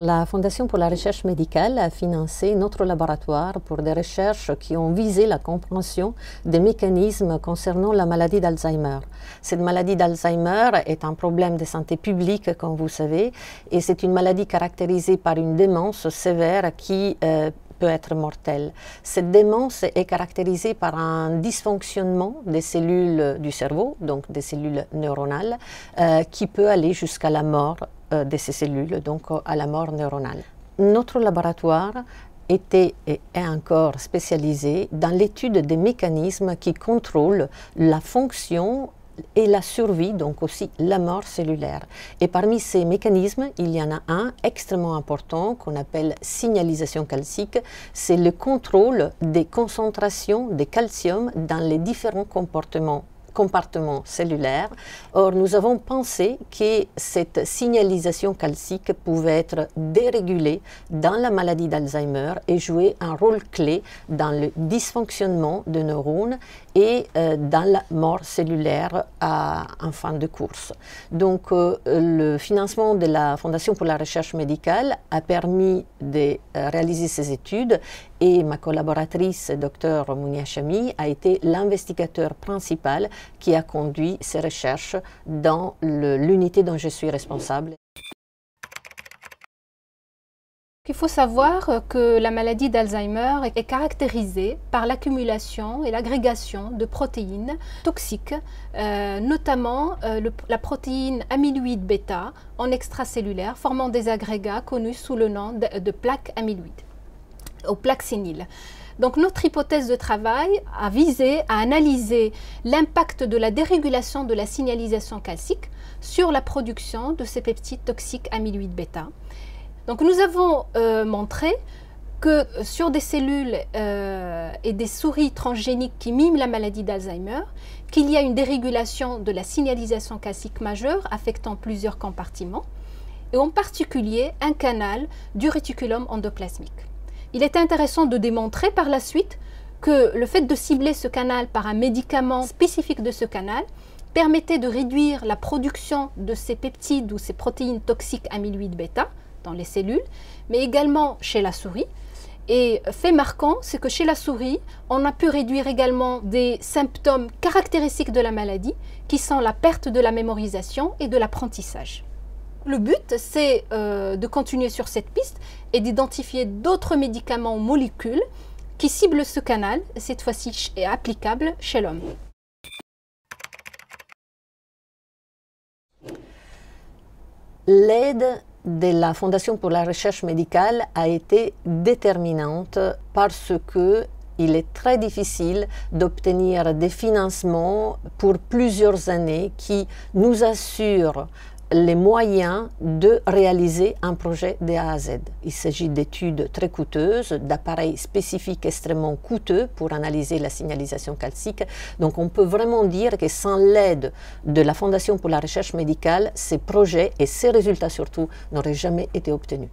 La Fondation pour la recherche médicale a financé notre laboratoire pour des recherches qui ont visé la compréhension des mécanismes concernant la maladie d'Alzheimer. Cette maladie d'Alzheimer est un problème de santé publique, comme vous savez, et c'est une maladie caractérisée par une démence sévère qui peut être mortelle. Cette démence est caractérisée par un dysfonctionnement des cellules du cerveau, donc des cellules neuronales, qui peut aller jusqu'à la mort de ces cellules, donc à la mort neuronale. Notre laboratoire était et est encore spécialisé dans l'étude des mécanismes qui contrôlent la fonction et la survie, donc aussi la mort cellulaire. Et parmi ces mécanismes, il y en a un extrêmement important qu'on appelle signalisation calcique. C'est le contrôle des concentrations de calcium dans les différents compartiments cellulaires. Or, nous avons pensé que cette signalisation calcique pouvait être dérégulée dans la maladie d'Alzheimer et jouer un rôle clé dans le dysfonctionnement de neurones et dans la mort cellulaire en fin de course. Donc, le financement de la Fondation pour la recherche médicale a permis de réaliser ces études et ma collaboratrice, Dr Mounia Chami, a été l'investigateur principal qui a conduit ces recherches dans l'unité dont je suis responsable. Il faut savoir que la maladie d'Alzheimer est caractérisée par l'accumulation et l'agrégation de protéines toxiques, notamment la protéine amyloïde bêta en extracellulaire, formant des agrégats connus sous le nom de plaques amyloïdes, aux plaques séniles. Donc notre hypothèse de travail a visé à analyser l'impact de la dérégulation de la signalisation calcique sur la production de ces peptides toxiques amyloïde bêta. Donc nous avons montré que sur des cellules et des souris transgéniques qui miment la maladie d'Alzheimer, qu'il y a une dérégulation de la signalisation calcique majeure affectant plusieurs compartiments, et en particulier un canal du réticulum endoplasmique. Il est intéressant de démontrer par la suite que le fait de cibler ce canal par un médicament spécifique de ce canal permettait de réduire la production de ces peptides ou ces protéines toxiques amyloïde bêta dans les cellules, mais également chez la souris. Et fait marquant, c'est que chez la souris, on a pu réduire également des symptômes caractéristiques de la maladie, qui sont la perte de la mémorisation et de l'apprentissage. Le but, c'est de continuer sur cette piste et d'identifier d'autres médicaments ou molécules qui ciblent ce canal, cette fois-ci est applicable chez l'homme. L'aide de la Fondation pour la recherche médicale a été déterminante parce que il est très difficile d'obtenir des financements pour plusieurs années qui nous assurent les moyens de réaliser un projet de A à Z. Il s'agit d'études très coûteuses, d'appareils spécifiques extrêmement coûteux pour analyser la signalisation calcique. Donc on peut vraiment dire que sans l'aide de la Fondation pour la recherche médicale, ces projets et ces résultats surtout n'auraient jamais été obtenus.